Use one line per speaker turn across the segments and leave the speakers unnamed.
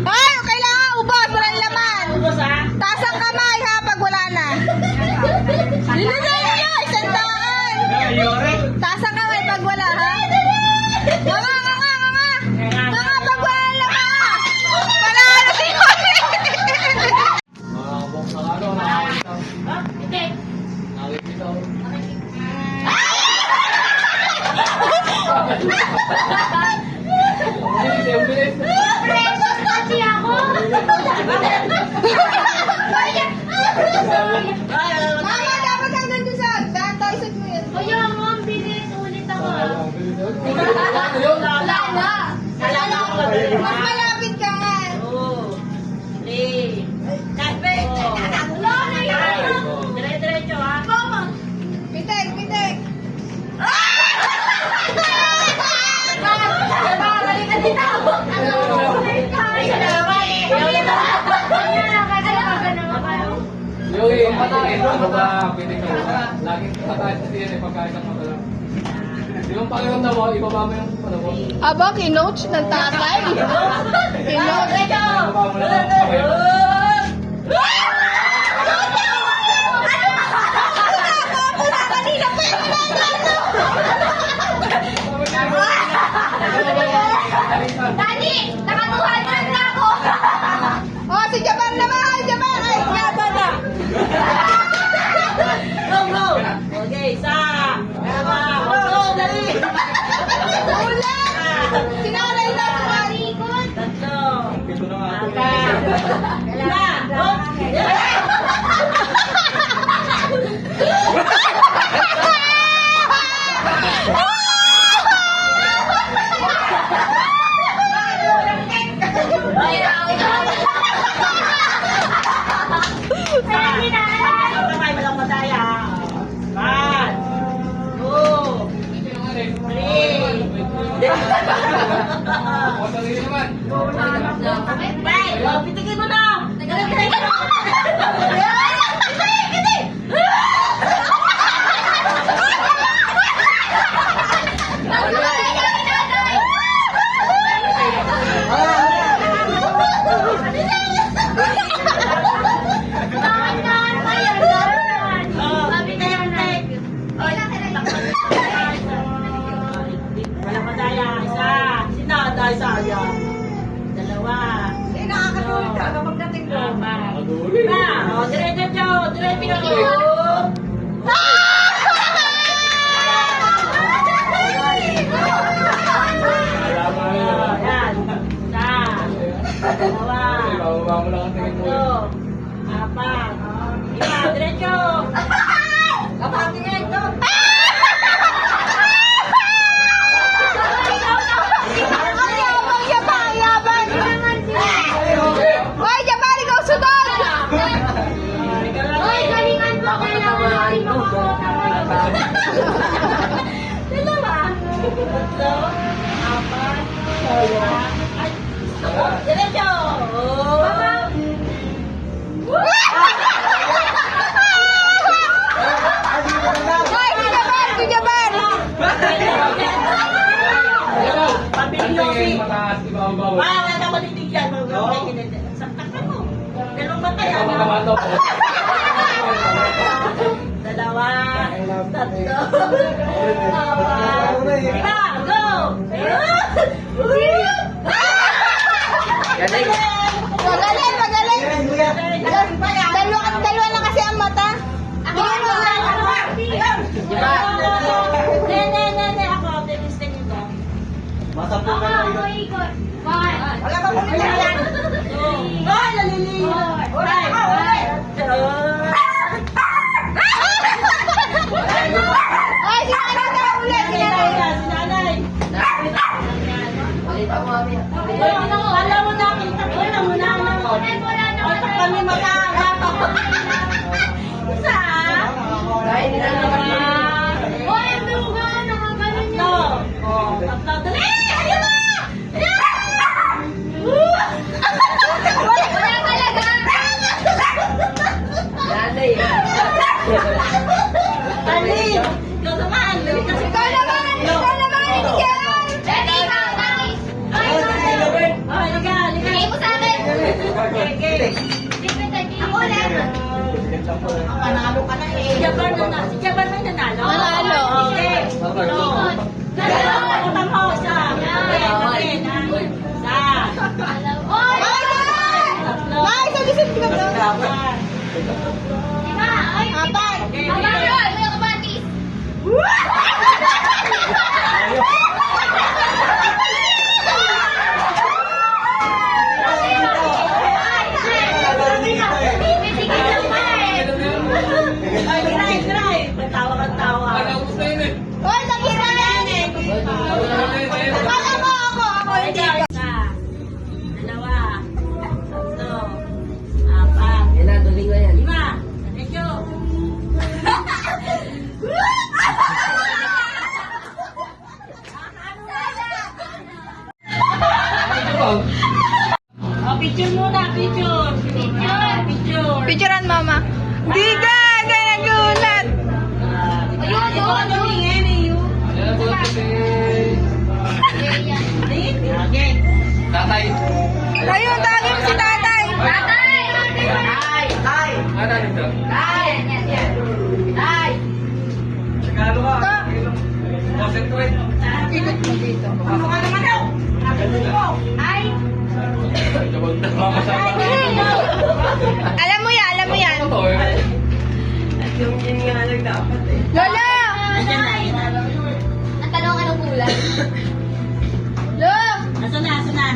Ay, kailangan ubos. Walang laman. Taas ang kamay ha pag wala na. Nilagay nyo, isang daan. Taas ang kamay pag wala ha. Nga pag wala laman. Panalo si Mami.
Precious kasi ako.
Mama, dapat hanggang doon sa daan tayo sa tuwid.
Kaya mo, ang bilis. Ulit ako.
Wala na. Mas malapit ka nga.
Wala na yan.
Dire-diretso ha.
Pitek, pitek.
Yung patayin, ano ba, pwede ka laging patayin sa tiyan, pagkain ng matalang. Yung pakiramdam mo, ibaba mo yung ano mo.
Aba, kinoach ng tatay. Kinoach.
Ibaba mo lang ang kamay mo.
Daddy, nakatuhan na ako.
Oh, si Japan naman. Japan. Ay, yata na.
Okay, isa. Dalawa. Go, dali.
Wala. Sinalay na.
Tatlo.
Ito na nga.
Apat. Lima. Kamay, walang mataya. One. Two. Three.
O, sarili naman.
Bye! Oh, pitigin mo na! Walang madaya. Isa. Sinada, isa. Dalawa.
Eh, nakakatulog ka kapag dating ko.
Maduli.
Iba. O, dire-diretso. Dire-diretso.
Alam mo yun.
Yan. Isa. Dalawa.
Ibaba mo lang ang tingin mo.
Tatlo. Apat. Lima. Diretso.
Kapatingin ko. Ang yabang, yabang, yabang. Hoy, Japan, ikaw sunod.
Hoy, galingan mo. Kailangan natin makakuha.
Dalawa.
Tatlo. Apat. Dalawa. Ay. Diretso.
Hoy, si Japan, si Japan.
Ang tingin, mataas, ibaba.
Wala na matitigyan mo. Saktakan mo. Dalawang matay.
Ikaw magkamato po.
Dalawa. Tatlo. Apat. Lima. Go!
Magaling, magaling. Dalawa lang kasi ang mata. Bigyan mo na.
Ne. Ako, tinistin ito.
Ako, ikot. Bakit?
Wala pa po yan.
Ay, naliligo.
Ay, si nanay na ulit. Si nanay.
Sinanay. Alam mo na, kita ko na muna.
Wala na.
Ito kami mag-aagap. Isa. Dalawa.
Hoy, ang duga. Nakaganon niya.
Tatlo. Tatlo. Dali! Ayun na!
Wala talaga.
Ali! Ikaw naman! Kasi
Ikaw naman, ikaw naman. Ikaw.
Daddy, ikaw, daddy. Ako ulit.
Panalo ka na eh. Si Jabar na nanalo.
Nanalo.
Okay. Dalawa. Utang mo. Isa. Isa.
Oy!
Ay, sabihin ko na.
Lima. Ay,
Apat.
Apat. May kamatis.
Ay, try. Tawa ka tawa.
Tapos na yun eh.
Hoy, nakita yan eh. Akala mo ako hindi.
Isa. Dalawa. Tatlo. Apat. Lima. Medyo. Oh, picture muna, picture. Picture.
Picturean mama. Di ka, kaya nagulat.
Ayun, ayun, tumingin eh, yun.
Ayan po si
Okay.
tatay.
Ayun, tawagin mo si tatay.
Ano nito? Regalo ka. Concentrate.
Ikot mo dito.
Ano ka naman daw?
Jawag na makasama.
Alam mo yan, alam mo yan.
Ano to eh?
Lola!
Natanong anong kulay?
Lo!
Asan na, asan na?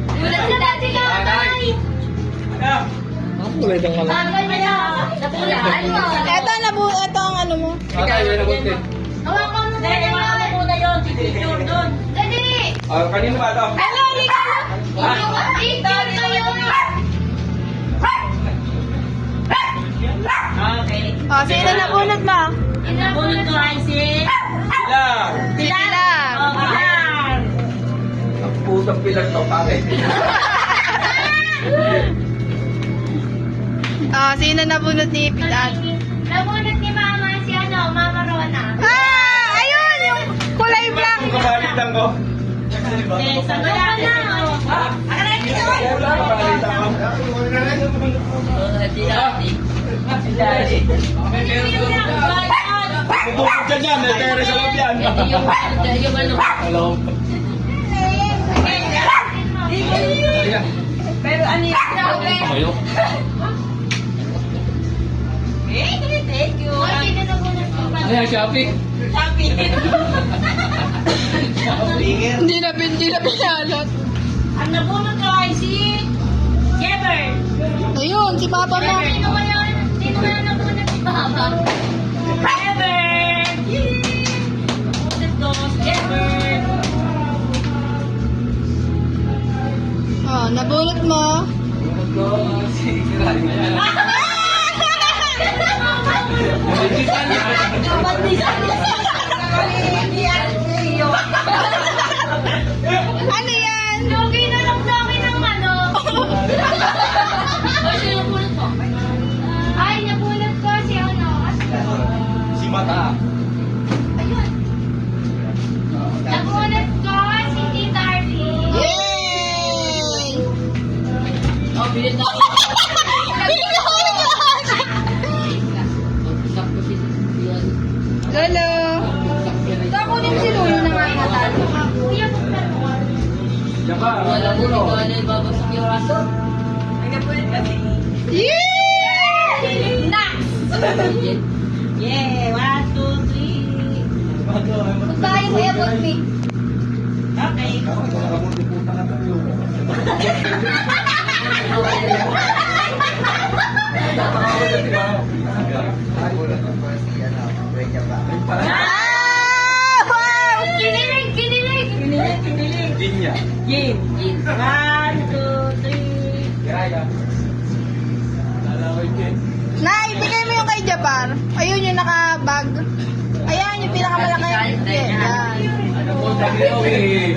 Kulay si Daddy
Tatay. Ang kulay ng malaki.
Bagal mo na. Napulaan mo.
Ito ang ano mo.
Tatay, may nabunti.
Hawakan mo na
Hindi, wala ko muna yun. Picture doon.
Daddy!
Kanino ba ito?
Ano, halika na.
Dito yun.
Okay.
O, sino nabunot mo?
Bunod ko ay si...
Si Pilar.
Oh, Pilar.
Ang putang pilag to, pare.
O, sino nabunot ni Pilar?
Nabunot ni Mama si Mama Rona.
Ah! Ayun! Yung kulay black.
Kapalitan ko.
Okay, sa wala na.
Bubukod ka dyan, may pera sa loob yan.
Hello.
Pero ano yung
Kayo?
Thank you.
Oy, sino nabunot mo?
Ano yan, Shopee?
Happy.
Hindi na pinalot.
Ang nabunod ko ay si Jeber.
Ayun, si Papa mo.
Sino kaya nabunot si Papa?
Jeber. Bunod ko si Jeber.
O, nabunot mo.
Si Kiray.
Ano yan?
Lugi na lang sa akin ng ano. Oy, sino nabunot mo? Ay, nabunot ko si
Si Mata.
Ayun. Nabunot ko si Tita Arlie.
Yay!
Oh, bilit na.
Lolo! Takunin si Lolo na nga natalo.
Kuya, buksan mo.
Jaka.
Yay!
Next!
Yeah, 1, 2, 3.
Goodbye, Kuya Butmi.
Okay.
Ah! Wow!
Kinilig, kinilig.
Kinilig, kinilig.
Linya.
Yin. 1, 2, 3.
Kiraya. Lalaway din.
Nay, bigay mo yung kay Japar. Ayun yung naka-bag. Ayan, yung pinakamalaki. Yan.
Ano po, tagilaw eh.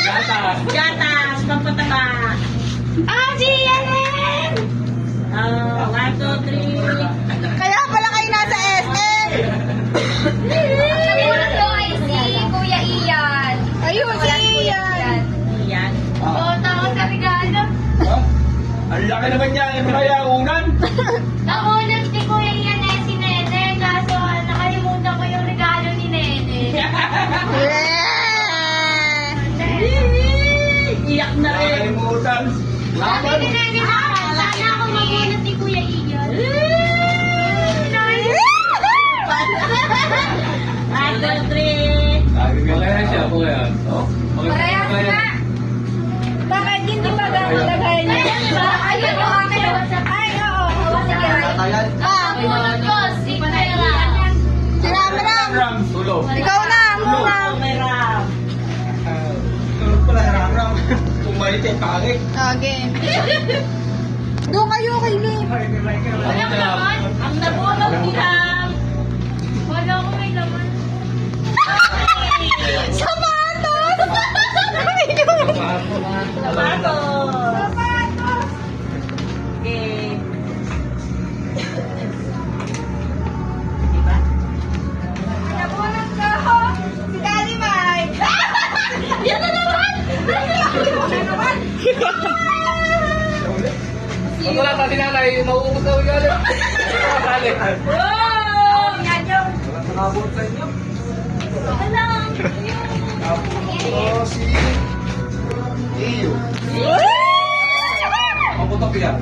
Gata.
Gatas, pampataba.
Ah, si Yanen!
1, 2, 3.
Kaya pala kayo nasa SM.
Nabunot ko ay si Kuya Ian.
Ayun, si Ian.
Yan.
Galit yung pangit.
Okay. Doon kayo kay Lee.
Walang laman.
Ang nabulog nila.
Wala ko may laman.
Sapatos!
Sapatos. Okay. Diba?
Nabunan ka ho! Si Daddy Mike! Yan na naman! Yan na naman!
Pag wala pa si nanay, mauubos na ulit ulit. Kasali.
Wow! Yan yung.
Nakabot sa inyo.
Alam.
Oh, si... Iyo. Mabutok yan.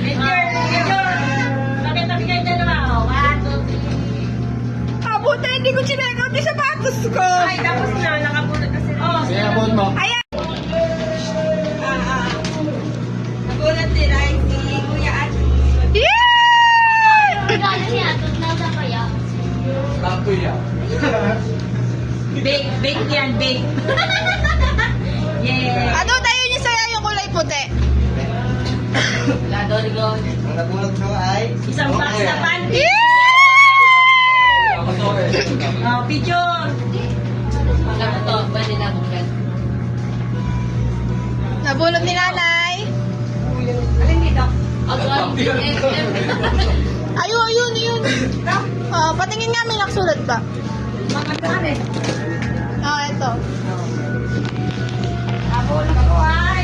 Picture. Pakita kayo dalawa. Oh, 1, 2, 3.
Abuta, hindi ko sinekot yung sapatos ko!
Ay, tapos na. Nakabulot kasi. Oh,
Sige, abot mo.
Ayan! Nagulat din ay si Kuya Ati. Yay!
Regalo niya. Tutlaw na kaya.
Takto yan.
bake yan, bake. Yeah.
Ano tayo niya sa'yo yung kulay puti?
Lado, Rigon.
Ang nagulat ko ay...
Isang box na panty.
Yay!
Tapos okay.
Oh, picture. Ano to? Pwede na buksan.
Nabulot ni nanay.
Alin dito?
Ayun. Oh, patingin nga may nakasulat ba?
Mga kare.
Oh, ito.
Nabulot ko ay.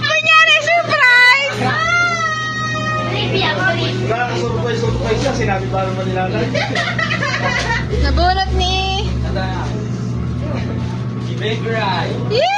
Kunyari, surprise!
Trivia.
Wala ka surprise siya. Sinabi pa naman nila na.
Nabulot ni...
Si Baker ay...
Yay!